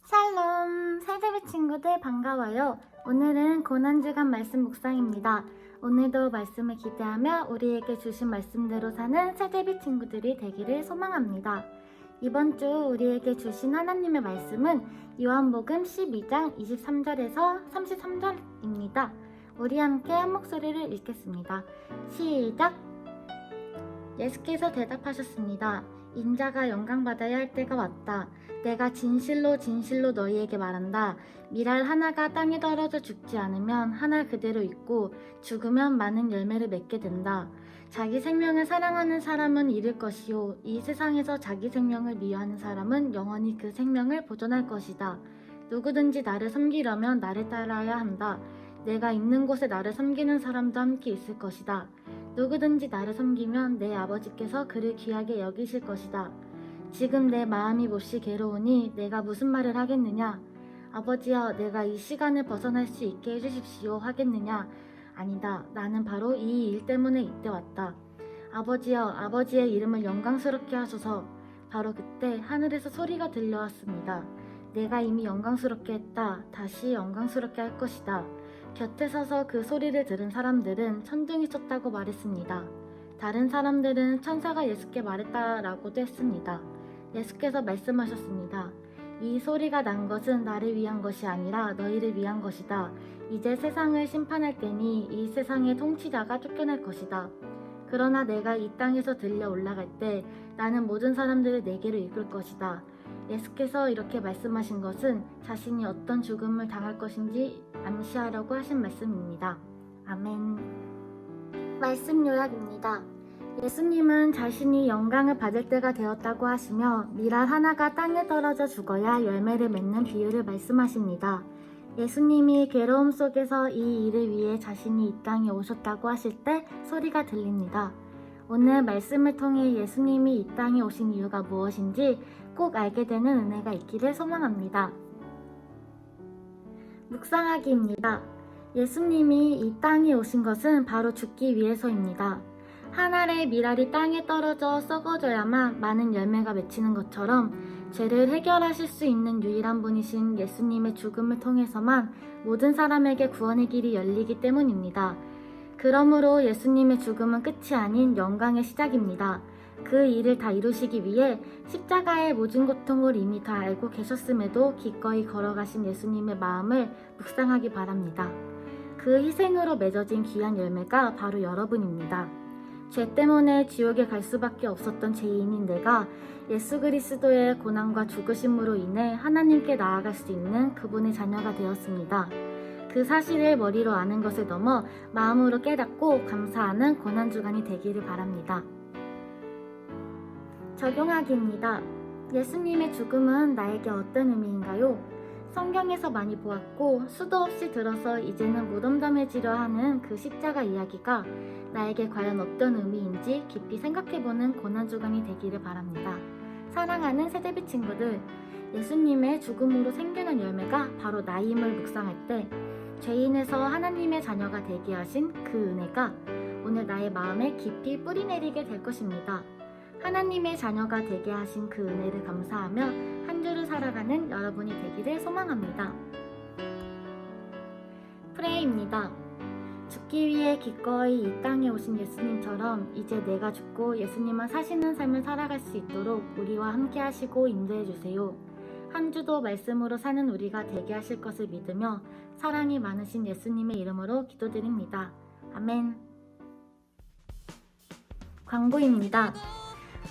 샬롬! 살제비 친구들 반가워요. 오늘은 고난주간 말씀 묵상입니다. 오늘도 말씀을 기대하며 우리에게 주신 말씀대로 사는 살제비 친구들이 되기를 소망합니다. 이번 주 우리에게 주신 하나님의 말씀은 요한복음 12장 23절에서 33절입니다. 우리 함께 한 목소리를 읽겠습니다. 시작! 예수께서 대답하셨습니다. 인자가 영광받아야 할 때가 왔다. 내가 진실로 진실로 너희에게 말한다. 밀알 하나가 땅에 떨어져 죽지 않으면 하나 그대로 있고 죽으면 많은 열매를 맺게 된다. 자기 생명을 사랑하는 사람은 잃을 것이요 이 세상에서 자기 생명을 미워하는 사람은 영원히 그 생명을 보존할 것이다. 누구든지 나를 섬기려면 나를 따라야 한다. 내가 있는 곳에 나를 섬기는 사람도 함께 있을 것이다. 누구든지 나를 섬기면 내 아버지께서 그를 귀하게 여기실 것이다. 지금 내 마음이 몹시 괴로우니 내가 무슨 말을 하겠느냐? 아버지여, 내가 이 시간을 벗어날 수 있게 해주십시오 하겠느냐? 아니다. 나는 바로 이 일 때문에 이때 왔다. 아버지여, 아버지의 이름을 영광스럽게 하소서. 바로 그때 하늘에서 소리가 들려왔습니다. 내가 이미 영광스럽게 했다. 다시 영광스럽게 할 것이다. 곁에 서서 그 소리를 들은 사람들은 천둥이 쳤다고 말했습니다. 다른 사람들은 천사가 예수께 말했다라고도 했습니다. 예수께서 말씀하셨습니다. 이 소리가 난 것은 나를 위한 것이 아니라 너희를 위한 것이다. 이제 세상을 심판할 때니 이 세상의 통치자가 쫓겨날 것이다. 그러나 내가 이 땅에서 들려 올라갈 때 나는 모든 사람들을 내게로 이끌 것이다. 예수께서 이렇게 말씀하신 것은 자신이 어떤 죽음을 당할 것인지 암시하려고 하신 말씀입니다. 아멘. 말씀 요약입니다. 예수님은 자신이 영광을 받을 때가 되었다고 하시며 밀알 하나가 땅에 떨어져 죽어야 열매를 맺는 비유를 말씀하십니다. 예수님이 괴로움 속에서 이 일을 위해 자신이 이 땅에 오셨다고 하실 때 소리가 들립니다. 오늘 말씀을 통해 예수님이 이 땅에 오신 이유가 무엇인지 꼭 알게 되는 은혜가 있기를 소망합니다. 묵상하기입니다. 예수님이 이 땅에 오신 것은 바로 죽기 위해서입니다. 한 알의 밀알이 땅에 떨어져 썩어져야만 많은 열매가 맺히는 것처럼 죄를 해결하실 수 있는 유일한 분이신 예수님의 죽음을 통해서만 모든 사람에게 구원의 길이 열리기 때문입니다. 그러므로 예수님의 죽음은 끝이 아닌 영광의 시작입니다. 그 일을 다 이루시기 위해 십자가의 모진 고통을 이미 다 알고 계셨음에도 기꺼이 걸어가신 예수님의 마음을 묵상하기 바랍니다. 그 희생으로 맺어진 귀한 열매가 바로 여러분입니다. 죄 때문에 지옥에 갈 수밖에 없었던 죄인인 내가 예수 그리스도의 고난과 죽으심으로 인해 하나님께 나아갈 수 있는 그분의 자녀가 되었습니다. 그 사실을 머리로 아는 것을 넘어 마음으로 깨닫고 감사하는 고난주간이 되기를 바랍니다. 적용하기입니다. 예수님의 죽음은 나에게 어떤 의미인가요? 성경에서 많이 보았고 수도 없이 들어서 이제는 무덤덤해지려 하는 그 십자가 이야기가 나에게 과연 어떤 의미인지 깊이 생각해보는 고난주간이 되기를 바랍니다. 사랑하는 세대비 친구들, 예수님의 죽음으로 생겨난 열매가 바로 나임을 묵상할 때 죄인에서 하나님의 자녀가 되게 하신 그 은혜가 오늘 나의 마음에 깊이 뿌리내리게 될 것입니다. 하나님의 자녀가 되게 하신 그 은혜를 감사하며 한 주를 살아가는 여러분이 되기를 소망합니다. 프레이입니다. 죽기 위해 기꺼이 이 땅에 오신 예수님처럼 이제 내가 죽고 예수님만 사시는 삶을 살아갈 수 있도록 우리와 함께 하시고 인도해 주세요. 한 주도 말씀으로 사는 우리가 되게 하실 것을 믿으며 사랑이 많으신 예수님의 이름으로 기도드립니다. 아멘. 광고입니다.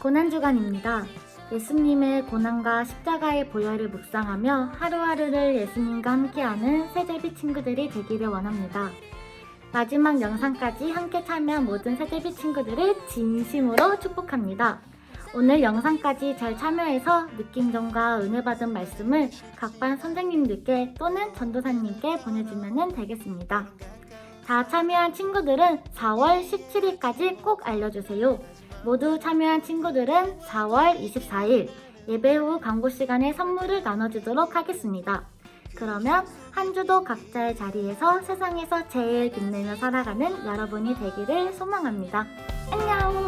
고난주간입니다. 예수님의 고난과 십자가의 보혈을 묵상하며 하루하루를 예수님과 함께하는 세제비 친구들이 되기를 원합니다. 마지막 영상까지 함께 참여한 모든 세제비 친구들을 진심으로 축복합니다. 오늘 영상까지 잘 참여해서 느낀점과 은혜 받은 말씀을 각 반 선생님들께 또는 전도사님께 보내주면 되겠습니다. 다 참여한 친구들은 4월 17일까지 꼭 알려주세요. 모두 참여한 친구들은 4월 24일 예배 후 광고 시간에 선물을 나눠주도록 하겠습니다. 그러면 한 주도 각자의 자리에서 세상에서 제일 빛내며 살아가는 여러분이 되기를 소망합니다. 안녕!